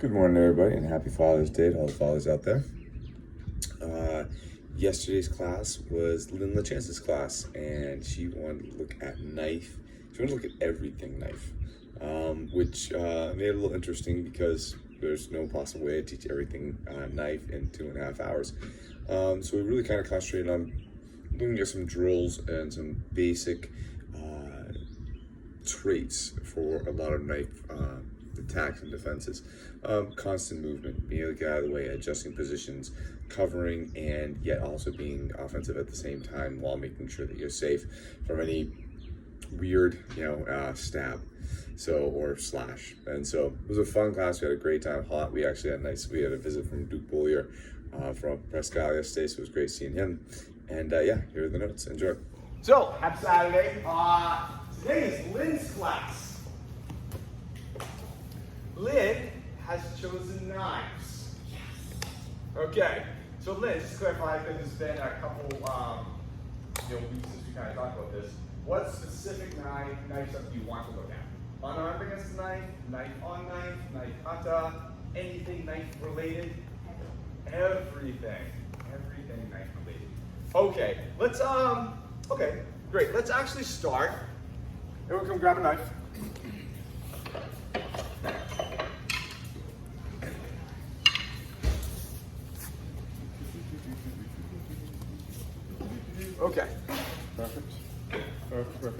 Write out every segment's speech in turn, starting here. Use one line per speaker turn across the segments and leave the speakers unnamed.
Good morning, everybody, and happy Father's Day to all the fathers out there. Yesterday's class was Lynne LaChance's class, and she wanted to look at knife. She wanted to look at everything knife, which made it a little interesting because there's no possible way to teach everything knife in 2.5 hours. So we really kind of concentrated on looking at some drills and some basic traits for a lot of knife attacks and defenses. Constant movement, being able to get out of the way, adjusting positions, covering, and yet also being offensive at the same time while making sure that you're safe from any weird, stab, or slash. And so it was a fun class. We had a great time. Hot. We actually had we had a visit from Duke Bollier from Prescott yesterday, so it was great seeing him. And here are the notes. Enjoy.
So, happy Saturday. Today is Lynne's class. Lynne has chosen knives. Yes. Okay. So Lynne, just to clarify, because it's been a couple weeks since we kind of talked about this. What specific knife stuff do you want to look at? Unarmed against the knife, knife on knife, knife kata, anything knife related? Everything. Everything knife related. Okay. Let's okay, great. Let's actually start. Everyone come grab a knife. Okay.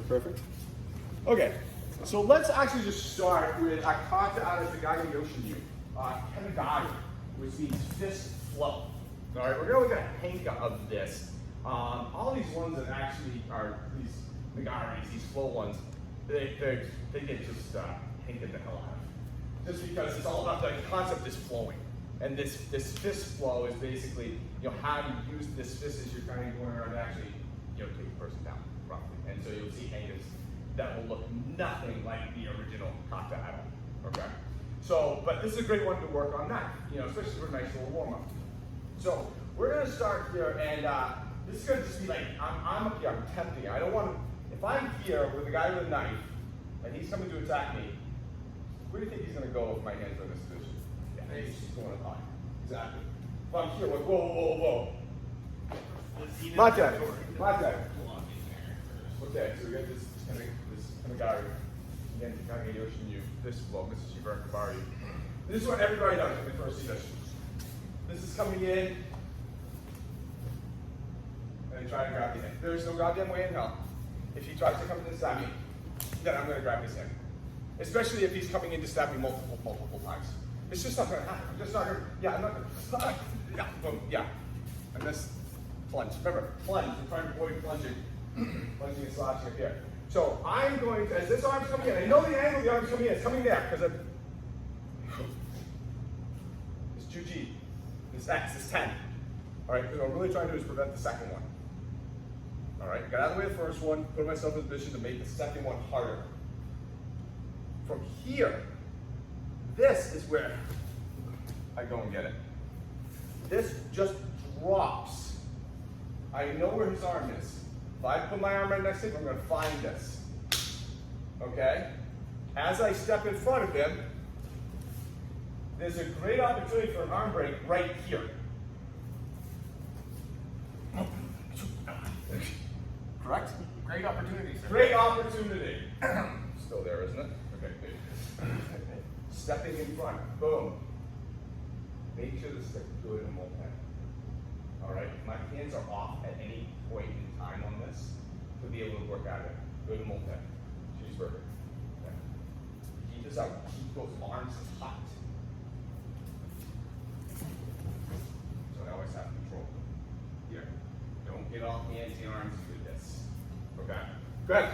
Perfect. Okay, so let's actually just start with a kata out of the Gage Yoshinyu, Kanagari, which means fist flow. All right, we're gonna look at a henka of this. All these ones that actually are these nagaris, these flow ones, they get just henka the hell out of. Just because it's all about the concept is flowing. And this fist flow is basically, how you use this fist as you're kind of going around to actually, take a person down, roughly. And so you'll see henkas that will look nothing like the original kata at all, okay? So, but this is a great one to work on knife, especially for a nice little warm-up. So, we're gonna start here, and this is gonna just be like, I'm up here, I'm tempting. I don't want to, if I'm here with a guy with a knife, and he's coming to attack me, where do you think he's gonna go if my hands are in this position? Yeah, he's just going up high. Exactly. If I'm here, like, whoa. My turn. Okay, so we got this kind of guy. Again, Kage Yoshinyu, this flow, Mrs. Shiver Kabari. This is what everybody does when they first see this. This is coming in, and I try to grab the hand. There's no goddamn way in hell. If he tries to come in to stab me, then I'm going to grab his hand. Especially if he's coming in to stab me multiple times. It's just not going to happen. I'm just not going to, I'm not going to, boom, I'm just plunge. Remember, plunge, we're trying to avoid plunging and slashing up here. So I'm going to, as this arm's coming in, I know the angle the arm's coming in, it's coming there, because it's 2G, this X is 10. All right, what I'm really trying to do is prevent the second one. All right, got out of the way of the first one, put myself in a position to make the second one harder. From here, this is where I go and get it. This just drops. I know where his arm is. If I put my arm right next to him, I'm going to find this. Okay? As I step in front of him, there's a great opportunity for an arm break right here. Correct?
Great opportunity, sir.
Great opportunity. Still there, isn't it? Okay, good. Stepping in front. Boom. Make sure to stick good and well head. All right, my hands are off at any point in time on this to be able to work out it. Good and well head. Cheeseburger. Okay. Keep this out. Keep those arms hot. So I always have control. Here. Don't get all hands and arms with this. Okay. Good.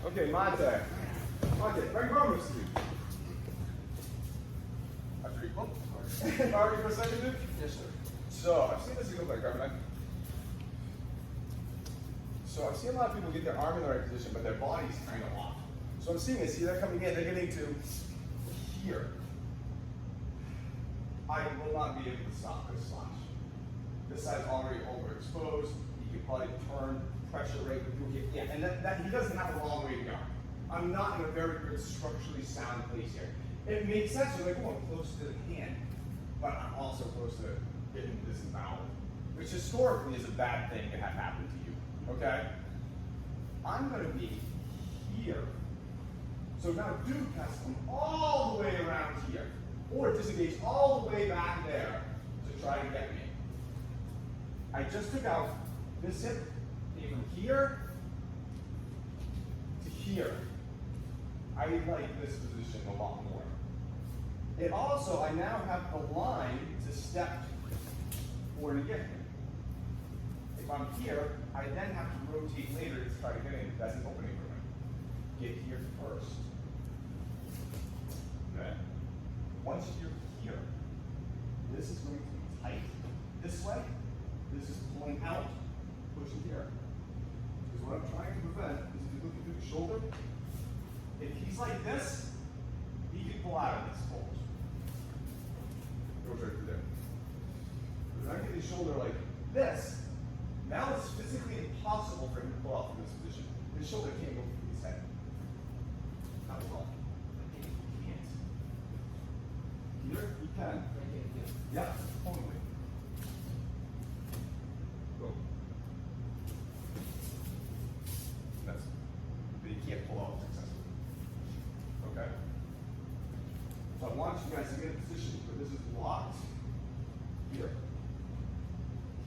Okay, Monte. Bring arms to you. After equal? Already for a second, dude?
Yes, sir.
So, I've seen this go like that, right? So, I've seen a lot of people get their arm in the right position, but their body's kind of off. So, I'm seeing this, see that coming in, they're getting to here. I will not be able to stop this slash. This side's already overexposed. You can probably turn pressure rate with your hip. And that he doesn't have a long way to go. I'm not in a very good structurally sound place here. it makes sense. You're like, oh, I'm close to the hand, but I'm also close to getting disemboweled, which historically is a bad thing to have happen to you, okay? I'm gonna be here. So now Duke has to come all the way around here, or disengage all the way back there to try to get me. I just took out this hip, came from here to here. I like this position a lot more. It also, I now have the line to step forward and get me. If I'm here, I then have to rotate later to try to get in. That's an opening for me. Get here first. Okay. Once you're here, this is going to be tight this way. This is pulling out, pushing here. Because what I'm trying to prevent is if you look at the shoulder, if he's like this, he can pull out of this hold. Goes right through there. But when I get his shoulder like this, now it's physically impossible for him to pull out from this position. His shoulder can't go through his head. Not at all. He can't. Here, he can. Yeah, totally. Go. That's, but he can't pull out successfully. Okay? So I want you guys to get in a position where this is locked here.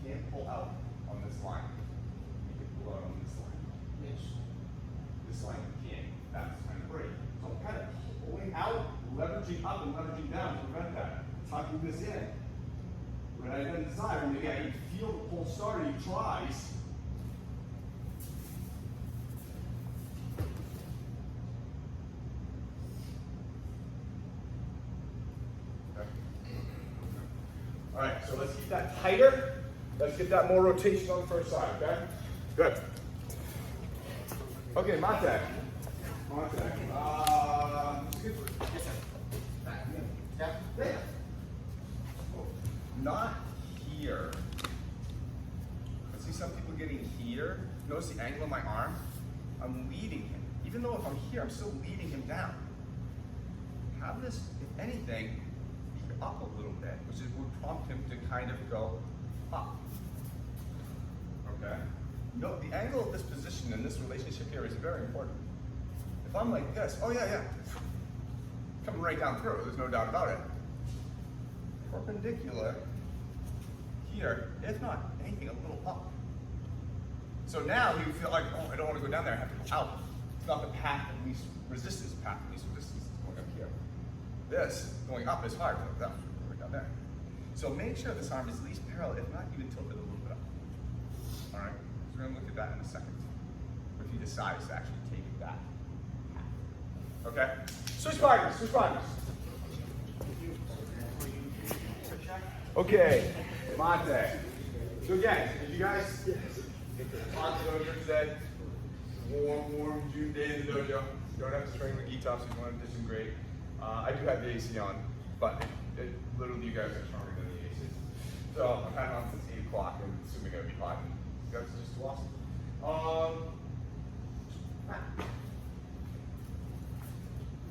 You can't pull out on this line. You can pull out on this line. This line you can't. That's kind of break. So I'm kind of pulling out, leveraging up and leveraging down to prevent that. Tucking this in. When I then decide, maybe I can feel the pull starting, he tries. All right, so let's keep that tighter. Let's get that more rotation on the first side, okay? Good. Okay, Mate. Yes, sir. Yeah. Not here. I see some people getting here. Notice the angle of my arm? I'm leading him. Even though if I'm here, I'm still leading him down. Have this, if anything, up a little bit, which would prompt him to kind of go up. Okay? No, the angle of this position in this relationship here is very important. If I'm like this, oh yeah, coming right down through, there's no doubt about it. Perpendicular here, if not anything, a little up. So now you feel like, oh, I don't want to go down there, I have to go out. It's not the path of least resistance, path of least resistance is going up here. This, going up is hard, like that, right down there. So make sure this arm is at least parallel, if not even tilted a little bit up. All right, so we're gonna look at that in a second. If he decides to actually take it that path. Okay, switch partners. Okay, Monte. So again, did you guys talk to the dojo today? Warm June day in the dojo. You don't have to train with gi-tops if you want to do some great. I do have the AC on, but literally you guys are stronger than the AC. So I've had it on since 8 o'clock and assuming it'll be hot. You guys are just too awesome.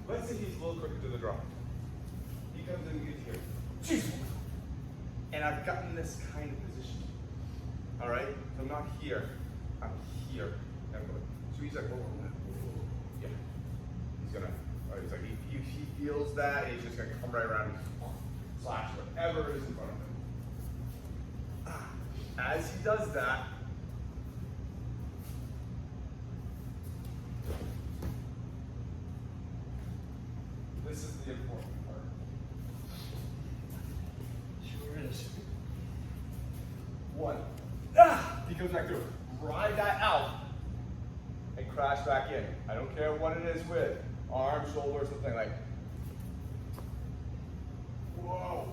Let's say he's a little quicker to the draw. He comes in and gets here. Jeez. And I've gotten this kind of position. All right? So I'm not here. I'm here. So he's like, oh, yeah. He's gonna, he's like, he feels that, and he's just gonna come right around and slash whatever is in front of him. As he does that, this is the important part. Sure is. One. He comes back through. Ride that out and crash back in. I don't care what it is with. Arm, shoulder, something like. Whoa.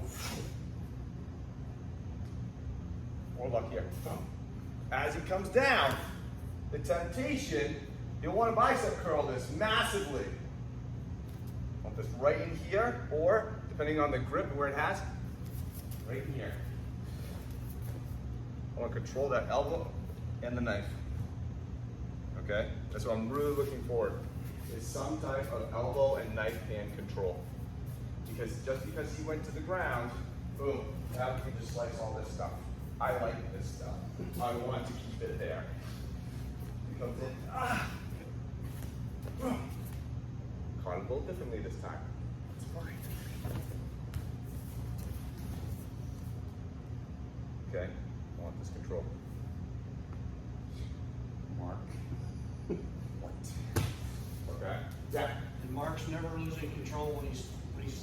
Or luck here. As he comes down, the temptation, you'll want to bicep curl this massively. Want this right in here, or depending on the grip where it has, right in here. I want to control that elbow and the knife. Okay? That's what I'm really looking for, is some type of elbow and knife hand control. because just because he went to the ground, boom, now we can just slice all this stuff. I like this stuff. I want to keep it there. He comes in, caught it a little differently this time. It's fine. Okay, I want this control. Mark. What? Okay. Yeah.
And Mark's never losing control when he's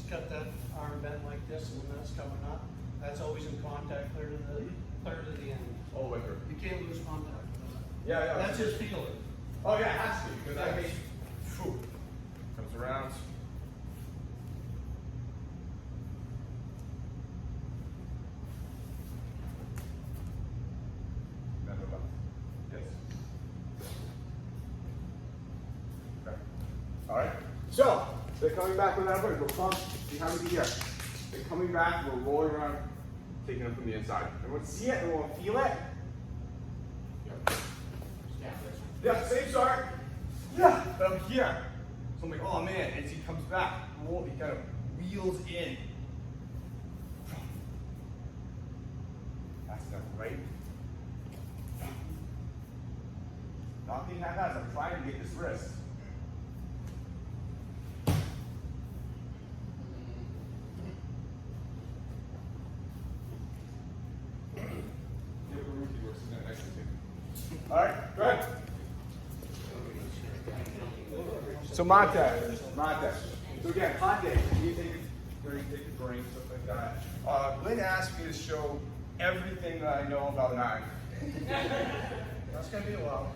got that arm bent like this and when that's coming up. That's always in contact clear to the end.
Oh, wait, sir.
You can't lose contact with that.
Yeah.
That's his feeling.
Oh yeah, it has to, because that means, phew, comes around. Now move up. Yes. Okay. All right. So they're coming back with that break. We're pumped. See how many here? They're coming back. We're rolling around, taking them from the inside. Everyone see it? Everyone feel it? Yeah, same start. Yeah, up here. So I'm like, oh man, as he comes back, he kind of wheels in. That's enough, right? Not being haphazard, I'm trying to get this wrist. All right, go ahead. So mate. So again, hot day. You take a drink, stuff like that. Lynne asked me to show everything that I know about knife.
That's gonna be a while.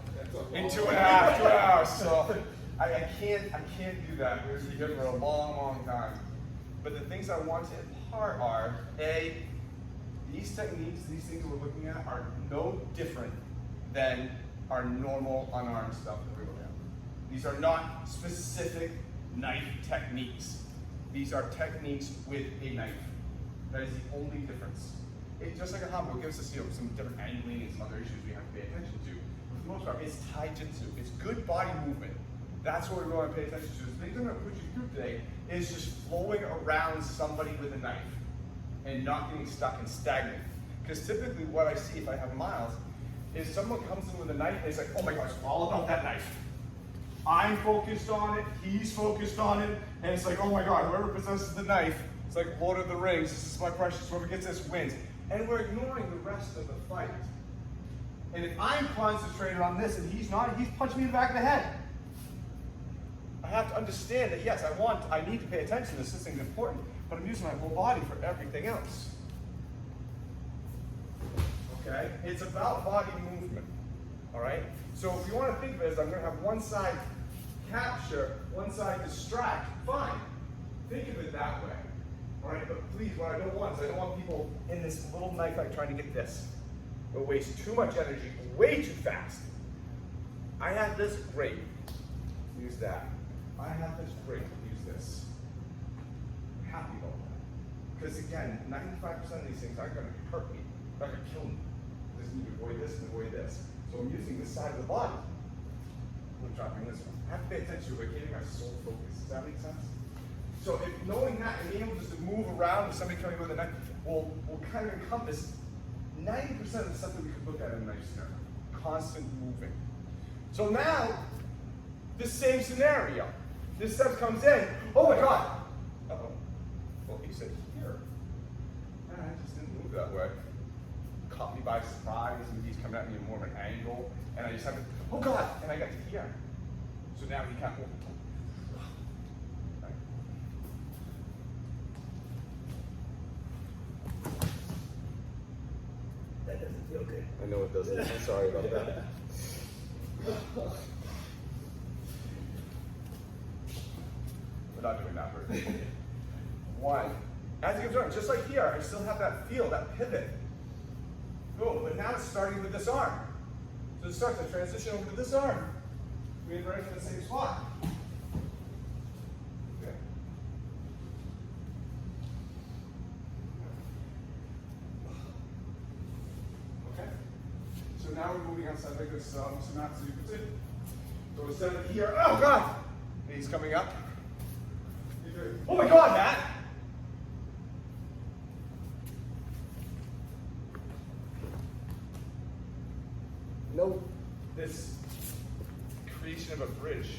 In 2.5 hours. So I can't do that. We're gonna be here for a long time. But the things I want to impart are these techniques, these things that we're looking at are no different than our normal unarmed stuff that we're looking at. These are not specific knife techniques. These are techniques with a knife. That is the only difference. It's just like a combo. It gives us some different angling and some other issues we have to pay attention to. For the most part, it's taijutsu. It's good body movement. That's what we want to pay attention to. The things I'm going to put you through today is just flowing around somebody with a knife and not getting stuck and stagnant. Because typically what I see if I have Miles is someone comes in with a knife and it's like, oh my gosh, it's all about that knife. I'm focused on it, he's focused on it, and it's like, oh my God, whoever possesses the knife, it's like Lord of the Rings, this is my precious, whoever gets this wins. And we're ignoring the rest of the fight. And if I'm concentrated on this and he's not, he's punching me in the back of the head. I have to understand that yes, I need to pay attention, this thing's important, but I'm using my whole body for everything else. Okay? It's about body movement. All right? So if you want to think of it as I'm going to have one side capture, one side distract, fine. Think of it that way. All right? But please, what I don't want is I don't want people in this little knife fight trying to get this. It'll waste too much energy, way too fast. I have this, great. Use that. I have this, great. Use this. I'm happy about that. Because again, 95% of these things aren't going to hurt me. They're not going to kill me. I just need to avoid this and avoid this. So I'm using this side of the body. I'm dropping this one. I have to pay attention to it, keeping my sole focus. Does that make sense? So if knowing that and being able just to move around with somebody coming with a knife will kind of encompass 90% of the stuff that we could look at in a knife scenario. Constant moving. So now, the same scenario. This stuff comes in. Oh my God. Uh-oh. Well, he said here. I just didn't move that way. Caught me by surprise, and he's coming at me in more of an angle, and I just have to, oh God, and I got to here. So now he can't move. Right.
That doesn't feel good.
I know it doesn't. I'm sorry about that. We're not doing that version. One. As you can just like here, I still have that feel, that pivot. Boom, but now it's starting with this arm. So it starts to transition over to this arm. We're right in the same spot. Okay. Okay. So now we're moving outside like this, Sumatsu, you can see. So instead of here, oh God! And he's coming up. Oh my God, Matt! Note this creation of a bridge.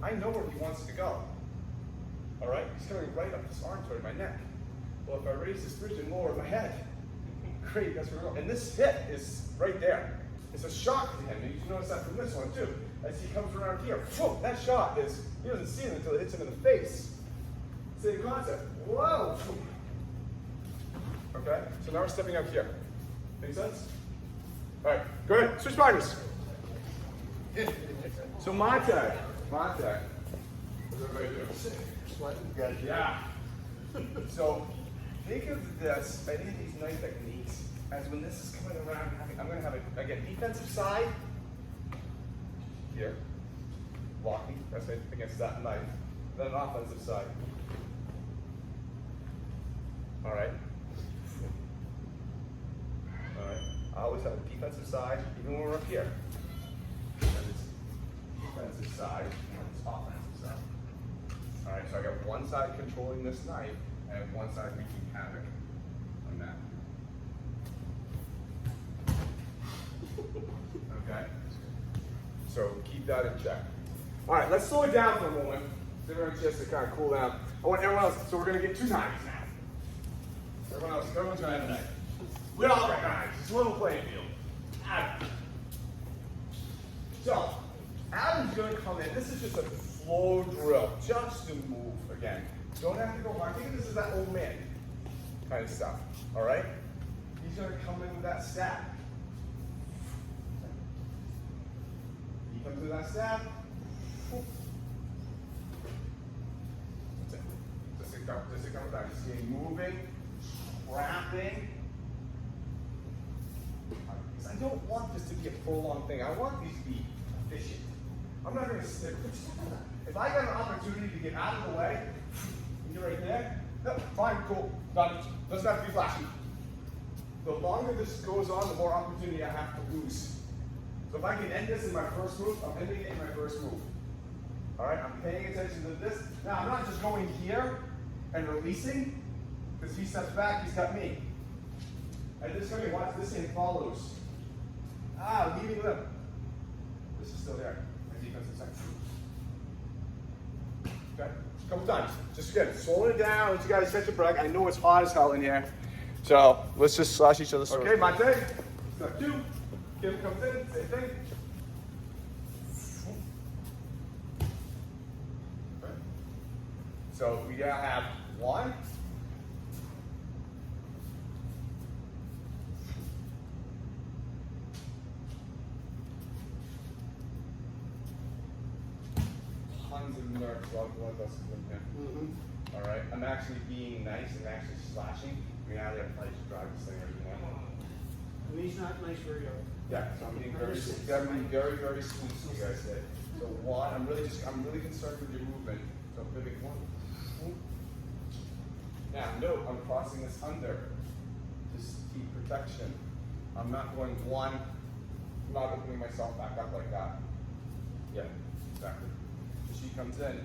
I know where he wants to go. All right? He's coming right up this arm toward my neck. Well, if I raise this bridge and lower my head, great, that's where we're going. And this hit is right there. It's a shock to him. And you can notice that from this one too. As he comes around here, whoa, that shot is, he doesn't see it until it hits him in the face. Same concept. Whoa! Okay, so now we're stepping up here. Make sense? All right, go ahead, switch partners. So Monte. What's everybody doing? Yeah. So think of this, any of these nice techniques, as when this is coming around, I'm going to have a, again, defensive side, here, blocking, that's it, against that knife, then an offensive side. All right. All right. I always have a defensive side, even when we're up here. And this defensive side, and this offensive side. All right, so I got one side controlling this knife, and one side wreaking havoc on that. Okay? So keep that in check. All right, let's slow it down for a moment. Give everyone a chance to kind of cool down. I want everyone else, so we're going to get 2 times now. Everyone's going to have a knife. We all got knives. It's a level playing field. Adam. So, Adam's going to come in. This is just a flow drill, just to move again. Don't have to go hard. Think of this as that old man kind of stuff. All right? He's going to come in with that stab. He comes with that stab. That's it. Just a couple times. Just getting moving, wrapping. Because I don't want this to be a full-on thing. I want these to be efficient. I'm not going to stick. If I got an opportunity to get out of the way, you're right there. No, fine, cool, done. Doesn't have to be flashy. The longer this goes on, the more opportunity I have to lose. So if I can end this in my first move, I'm ending it in my first move. All right, I'm paying attention to this. Now, I'm not just going here and releasing, because he steps back, he's got me. And this coming, watch this thing follows. Leaving them. This is still there. My defensive side. Okay, a couple times. Just again, slowing it down. Let you guys catch a break. I know it's hot as hell in here. So let's just slash each other's throats. Okay, Monte. Step 2. Kim comes in, same thing. Okay. So we gotta have 1. Tons of nerves, a lot of blood vessels in here. All right, I'm actually being nice and actually slashing. I mean, I have to drive this thing right now.
And he's not nice for you.
Yeah, so I'm being very sweet, you guys say. So 1, I'm really concerned with your movement. So pivot 1. Now note, I'm crossing this under. Just keep protection. I'm not going 1. I'm not opening myself back up like that. Yeah, exactly. So she comes in.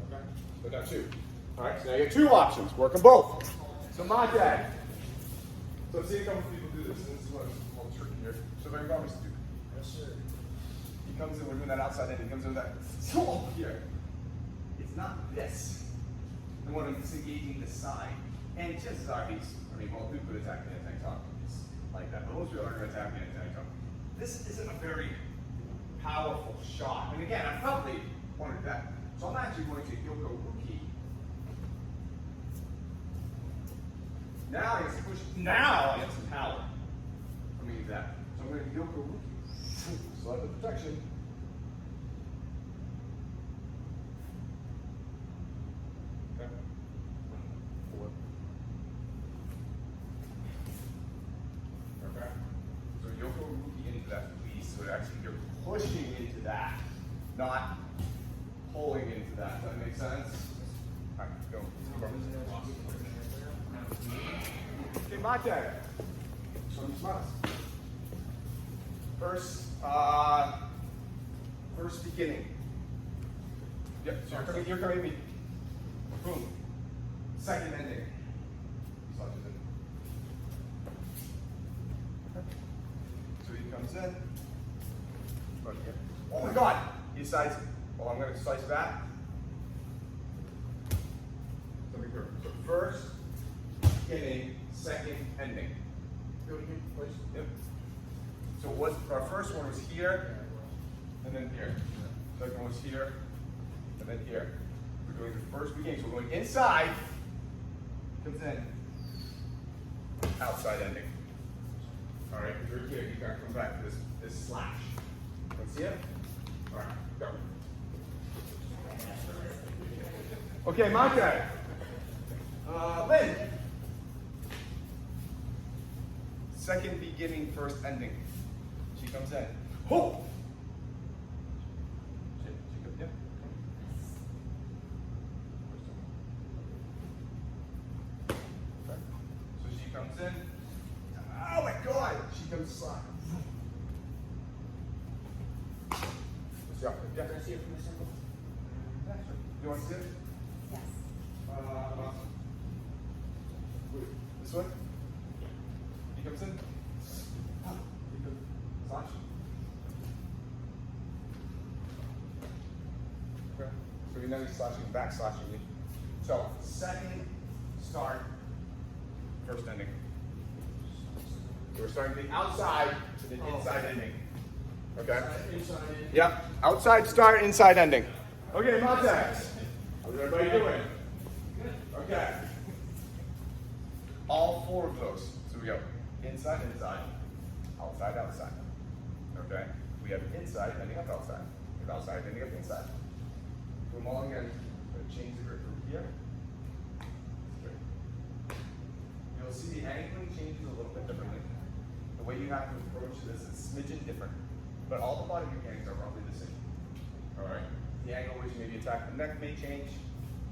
Okay, so that's 2. All right, so now you have 2 options. Work them both. So Monte. So I've seen a couple of people do this, and this is what's a little tricky here. So if I can to do.
Yes, sir.
He comes in, we're doing that outside in, he comes in with that. So over here. It's not this. The one who's engaging the side. And chances are he's, most people would attack me in a tank top. It's like that. But most people aren't going to attack me in a tank top. This isn't a very powerful shot. And again, I probably wanted that. So I'm actually going to Yoko Ruki. Now I get some push. Now I get some power. Let me use that. So I'm going to Yoko Ruki. Slide the protection. Okay. 4. Okay. So Yoko Ruki into that piece. So actually you're pushing into that, not pulling into that. Does that make sense? All right, go. Okay, Monte. Some smiles. First beginning. Yep, so you're coming at me. Boom. Second ending. in. Right here. Oh my God! He decides, well, I'm going to slice back. So first, beginning, second, ending. Do it again, please. Yep. So what our first one was here, and then here. Second one was here, and then here. We're doing the first beginning. So we're going inside, comes in, outside ending. All right, if you're here, you gotta come back to this slash. Let's see it? All right, go. Okay, Monte. Lynne. Second beginning, first ending. She comes in. Ho! Yep. Okay. So she comes in. Oh my God! She comes slide. Yeah.
Can I see it from the circle?
You want to see it?
Yes.
Wait, this way? He comes in. He comes. Slash. Okay. So we know he's slashing back, slashing you. So second start, first ending. So we're starting the outside to the inside ending. Okay.
Inside in.
Yep. Outside start, inside ending. Okay, Monte. How's everybody doing? Okay. All four of those. So we go inside, inside, outside, outside. Okay. We have inside ending up outside. We have outside ending up inside. Do them all again. Change the grip from here. Straight. You'll see the angling changes a little bit differently. The way you have to approach this is a smidgen different. But all the body mechanics are roughly the same. All right. The angle which you maybe attack the neck may change,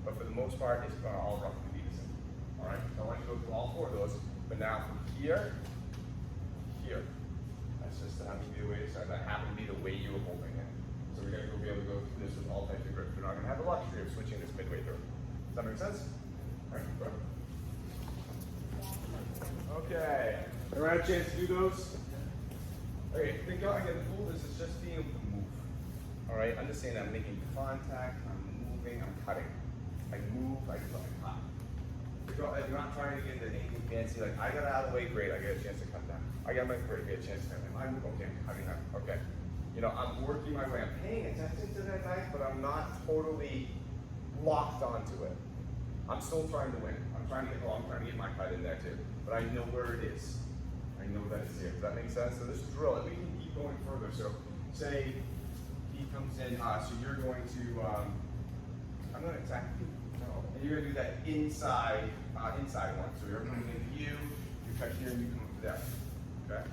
but for the most part, it's going to all roughly be the same. All right. So I want you to go through all four of those. But now from here, here. That's just to happen to be the way it starts. That happened to be the way you were holding it. So we're going to be able to go through this with all types of grips. We're not going to have the luxury of switching this midway through. Does that make sense? All right. Go. Okay. Ever had a chance to do those? Okay, think about again, the goal is just being able to move. All right, understand I'm making contact, I'm moving, I'm cutting. I move, I cut. You're not trying to get into anything fancy, like I got out of the way, great, I get a chance to cut down. I got my great, I get a chance to cut down. I move, okay, I'm cutting that, okay. You know, I'm working my way, I'm paying attention to that knife, but I'm not totally locked onto it. I'm still trying to win. I'm trying to get my cut in there too. But I know where it is. I know that it's here. Does that make sense? So this drill, and we can keep going further. So say he comes in, so you're going to, I'm going to attack you. No. And you're going to do that inside one. So you're coming into you cut here, and you come up to there. Okay?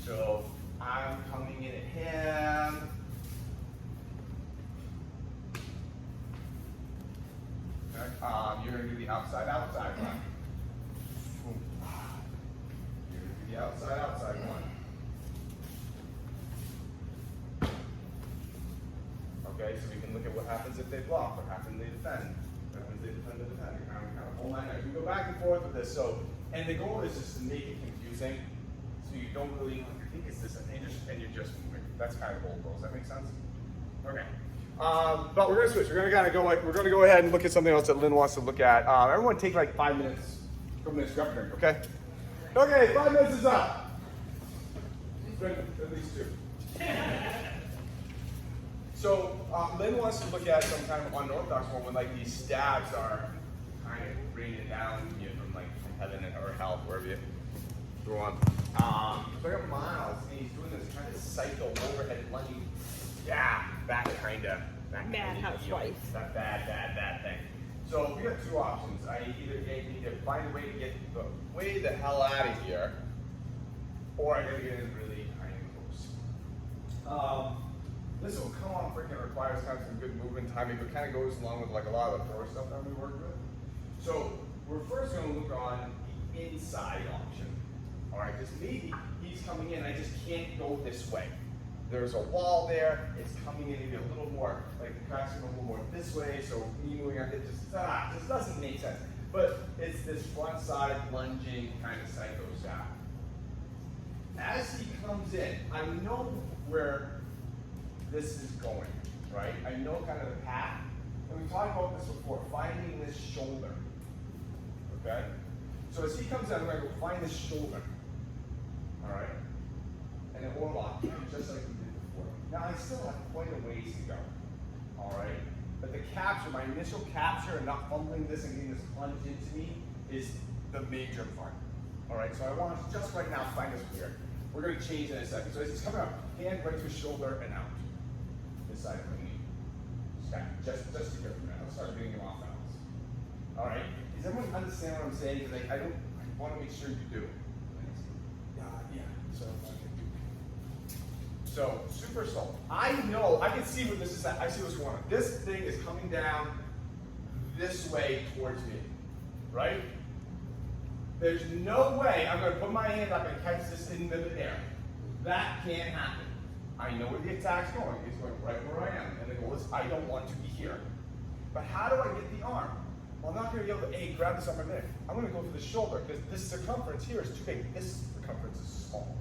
So I'm coming in at him. Okay? You're going to do the outside one. The outside one. Okay, so we can look at what happens if they block, what happens if they defend, what happens if they defend. Kind of hold on. We go back and forth with this. So, and the goal is just to make it confusing, so you don't really think it's this, and you're just moving. That's kind of the whole goal. Does that make sense? Okay. But we're gonna switch. We're gonna go ahead and look at something else that Lynne wants to look at. Everyone take like 5 minutes, couple minutes grab drink, okay? Okay, 5 minutes is up. At least 2. So Lynne wants to look at some kind of unorthodox one when like these stabs are kind of raining down on you from heaven or hell, wherever you go on. So I got Miles, and he's doing this kind of cycle overhead lunging. Yeah, that kind of
Bad housewife.
That bad thing. So we got 2 options. I either need to find a way to get the hell out of here, or I gotta get in really close. This will come on freaking requires kind of some good movement timing, but kind of goes along with like a lot of the throw stuff that we work with. So we're first going to look on the inside option. All right, because maybe he's coming in, I just can't go this way. There's a wall there, it's coming in maybe a little more, like the crack's going a little more this way, so me moving on it just doesn't make sense. But it's this front side lunging kind of psycho stab. As he comes in, I know where this is going, right? I know kind of the path. And we talked about this before, finding this shoulder. Okay? So as he comes in, I'm going to go find this shoulder. All right? And then orlock, just like we did before. Now I still have quite a ways to go. All right? But the capture, my initial capture and not fumbling this and getting this plunged into me is the major part. All right? So I want to just right now find this here. We're going to change in a second. So as he's coming up, hand right to his shoulder and out. This side of the knee. Just to get from that. I'll start getting him off balance. All right? Does everyone understand what I'm saying? Because I want to make sure you do. Yeah. So, super soul. I know, I can see what this is at. I see what's going on. This thing is coming down this way towards me. Right? There's no way I'm going to put my hand up and catch this in the air. That can't happen. I know where the attack's going. It's going right where I am. And the goal is I don't want to be here. But how do I get the arm? Well, I'm not going to be able to, grab this on my neck. I'm going to go for the shoulder because this circumference here is too big. This circumference is small.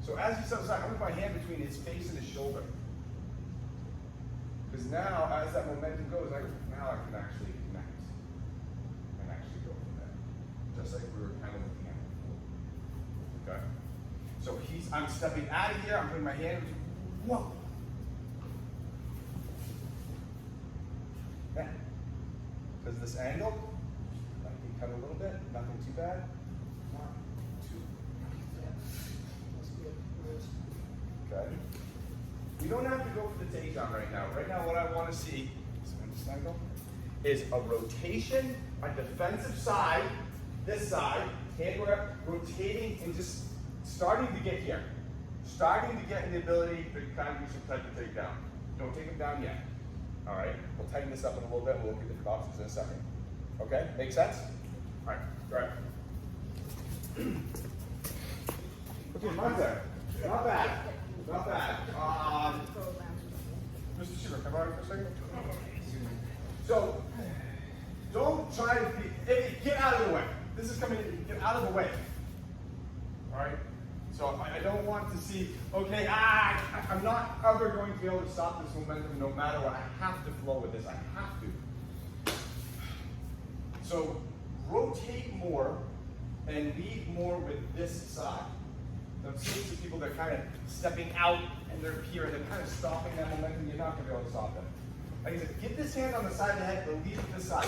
So as he steps aside, I'm going to put my hand between his face and his shoulder. Because now, as that momentum goes, now I can actually connect. And actually go from there. Just like we were kind of looking at before. Okay? So I'm stepping out of here, I'm putting my hand between, whoa. Yeah. Because this angle, I can cut a little bit, nothing too bad. Not too bad. Okay. We don't have to go for the takedown right now. Right now, what I want to see this angle, is a rotation on defensive side, this side, hand grab, rotating and just starting to get here. Starting to get the ability to kind of do some type of takedown. Don't take him down yet. All right, we'll tighten this up in a little bit. We'll look at different options in a second. Okay, make sense? All right, go ahead. Okay, not bad. Not bad. Not bad. Mr. Schubert, can I borrow you for a second? So, don't try to be, get out of the way. This is coming in, get out of the way. All right? So I don't want to see, okay, I'm not ever going to be able to stop this momentum no matter what. I have to flow with this. I have to. So rotate more and lead more with this side. So I'm seeing some people that are kind of stepping out and they're here and they're kind of stopping that momentum. You're not going to be able to stop them. Like I said, get this hand on the side of the head, but lead with this side.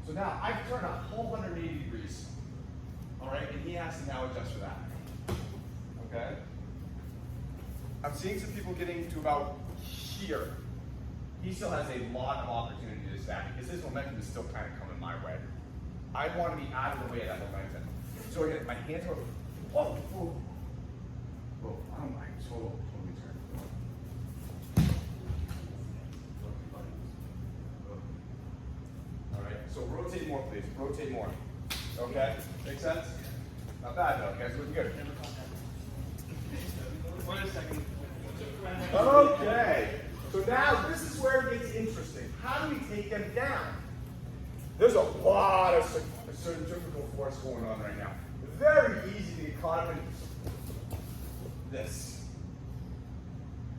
So now I've turned a whole 180 degrees. All right, and he has to now adjust for that. Okay? I'm seeing some people getting to about here. He still has a lot of opportunity to stack because his momentum is still kind of coming my way. I want to be out of the way of that momentum. So again, my hands are, whoa, whoa, whoa, I don't mind, totally turn. All right, so rotate more, please, rotate more. Okay, make sense? Not bad though, guys, looking good.
Wait a second.
Okay, so now this is where it gets interesting. How do we take them down? There's a lot of centrifugal force going on right now. Very easy to get caught up in this.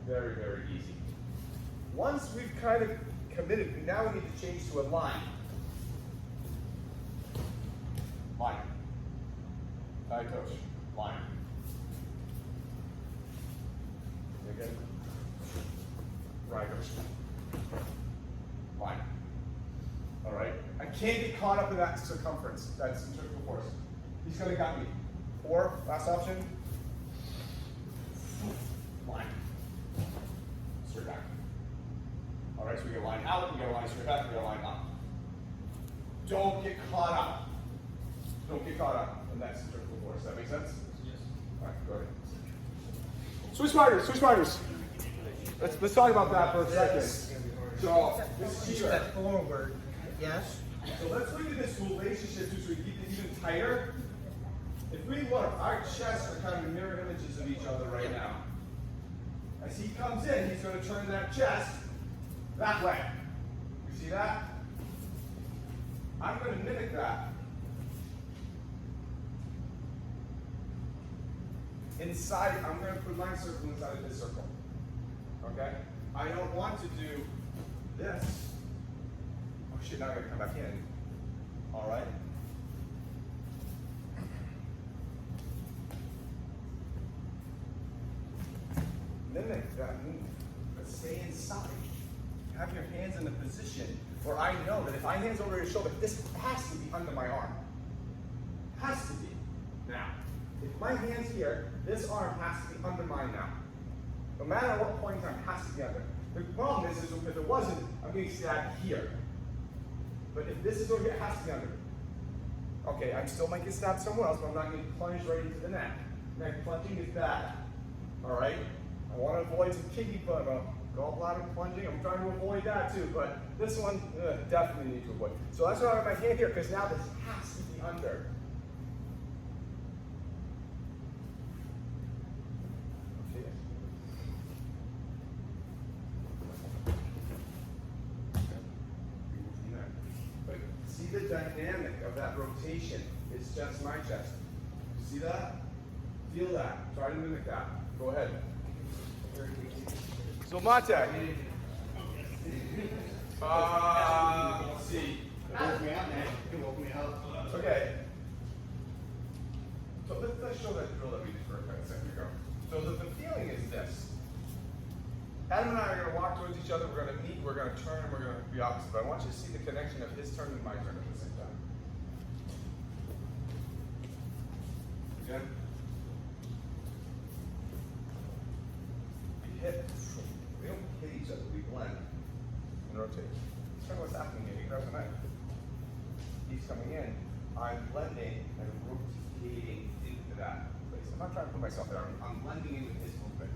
Very, very easy. Once we've kind of committed, now we need to change to a line. Line. Tie coach. Line. Again. Right. Line. All right. I can't get caught up in that circumference. That's centrifugal force. He's going to gut me. Or, last option. Line. Straight back. All right, so we get a line out, we get a line straight back, we get a line up. Don't get caught up. Don't get caught up in that centrifugal force. Does that make sense? Yes. All right, go ahead. Switch fighters, switch fighters. Let's talk about that for a second. So, this is
Step forward. Yes.
So let's look at this relationship so we keep it even tighter. If we look, our chests are kind of mirror images of each other right now. As he comes in, he's going to turn that chest that way. You see that? I'm going to mimic that. inside, I'm going to put my circle inside of this circle. Okay? I don't want to do this. Oh shit, now I gotta come back in. Alright? Mimic that move, but stay inside. Have your hands in a position where I know that if my hand's over your shoulder, this has to be under my arm. Has to be. Now, if my hand's here, this arm has to be under mine now. No matter what point in time, it has to be under. The problem is if it wasn't, I'm getting stabbed here. But if this is over here, it has to be under. Okay, I still might get stabbed somewhere else, but I'm not getting plunged right into the neck. Neck plunging is bad. Alright? I want to avoid some kidney gallbladder plunging. I'm trying to avoid that too, but this one, definitely need to avoid. So that's why I have my hand here, because now this has to be under. See the dynamic of that rotation is just my chest. You see that? Feel that. Try to mimic that. Go ahead. So Mate. Let's see.
Woke me up, man. You woke me up.
Okay. So let's show that drill that we did for a second ago. So the feeling is this. Adam and I are going to walk towards each other, we're going to meet, we're going to turn, and we're going to be opposite. But I want you to see the connection of his turn and my turn at the same time. Again. We hit. We don't hit each other, we blend and rotate. That's kind of what's happening here. He grabs a knife. He's coming in. I'm blending and rotating into that place. I'm not trying to put myself there. I'm blending in with his movement.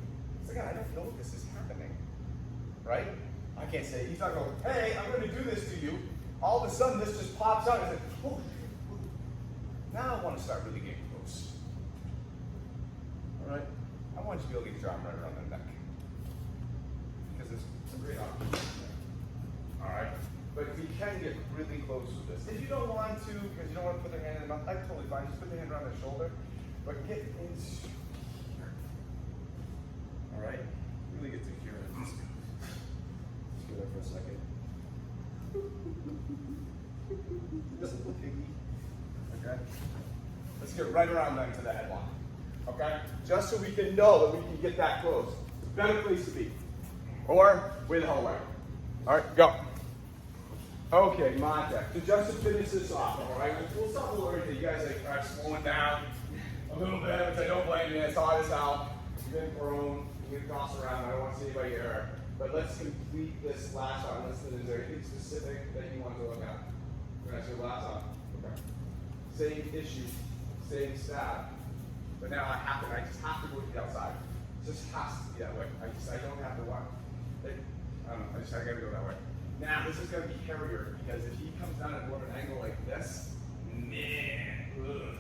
So again, I don't know if this is happening, right? I can't say, he's not going, hey, I'm going to do this to you. All of a sudden, this just pops out. It's like, oh, now I want to start really getting close. All right? I want you to be able to get your arm right around the neck. Because it's a great option. All right? But we can get really close with this. If you don't want to, because you don't want to put their hand in the mouth, that's totally fine. Just put the hand around their shoulder. But get into here. All right? Really get to here. Let's go there for a second. Piggy. Okay? Let's get right around them to the headlock. Okay? Just so we can know that we can get that close. It's a better place to be. Or with hallway. All right, go. Okay, Monte. So just to finish this off, all right? We'll stop a little early. You guys are slowing down a little bit, which I don't blame you. It's hot as hell. You've been prone. You can toss around. I don't want to see anybody get hurt. But let's complete this last one. Unless there's anything specific that you want to look at. We're going to do last one. Okay. Same issue, same stab. But now I just have to go to the outside. It just has to be that way. I don't have to walk. I don't know. I gotta go that way. Now this is gonna be hairier because if he comes down at more of an angle like this, man, ugh.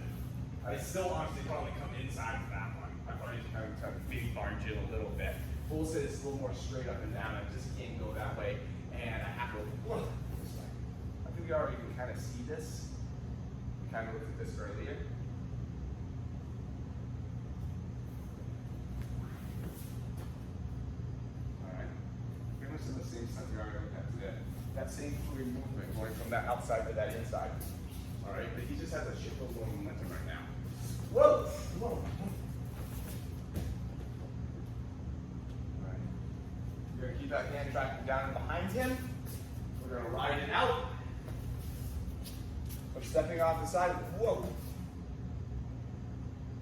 I still honestly probably come inside of that one. I probably just kind of big barge it a little bit. Bull says it's a little more straight up and down. I just can't go that way, and I have to go this way. I think we already can kind of see this. We kind of looked at this earlier. Some of the same stuff we already looked at today. That same fluid movement going from that outside to that inside. All right, but he just has a shitload of momentum right now. Whoa, whoa. All right. We're gonna keep that hand tracking down behind him. We're gonna ride it out. We're stepping off the side. Whoa.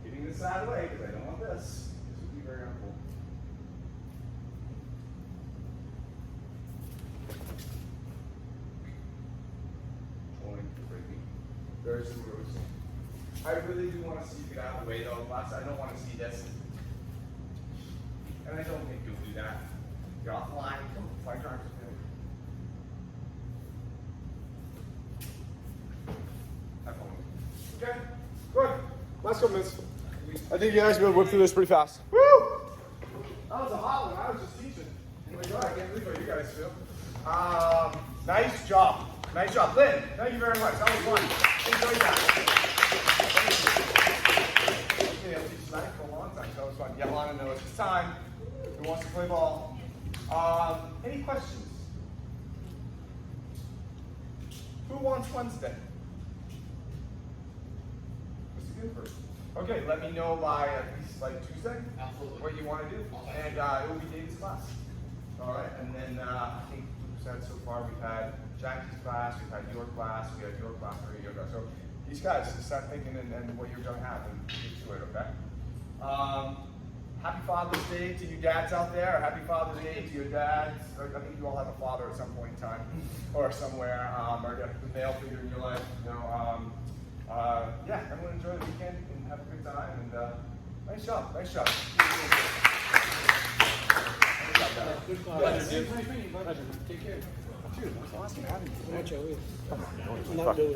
Getting this out of the way because I don't want this. This would be very helpful. Very similar. I really do want to see you get out of the way though. Last, I don't want to see this. And I don't think you'll do that. Get off the line. Come on, fight your arms. Have fun. Okay? Good. Last couple minutes. I think you guys will be able to whip through this pretty fast. Woo! That was a hot one. I was just teaching. Oh my God, I can't believe how you guys feel. Nice job. Nice job. Lynn, thank you very much. That was fun. Enjoy that. Okay, I'll teach tonight for a long time. Any questions? Who wants Wednesday? Mr. Gifford. Okay, let me know by at least like Tuesday.
Absolutely.
What you want to do, and it will be David's class. All right, and then I think we've said so far we've had Jackie's class, we've had your class, we have your class, or your class. So these guys, start thinking and what you're going to have and get to it. Okay. Happy Father's Day to you dads out there. Happy Father's Day to your dads. I think you all have a father at some point in time, or somewhere, or a male figure in your life. You know. Yeah, everyone enjoy the weekend and have a good time. And nice job, nice job. Nice job, guys.
Good class.
Pleasure, dude.
Nice meeting you, bud. Take care.
Dude, that's awesome having you.
Watch out. I'm not doing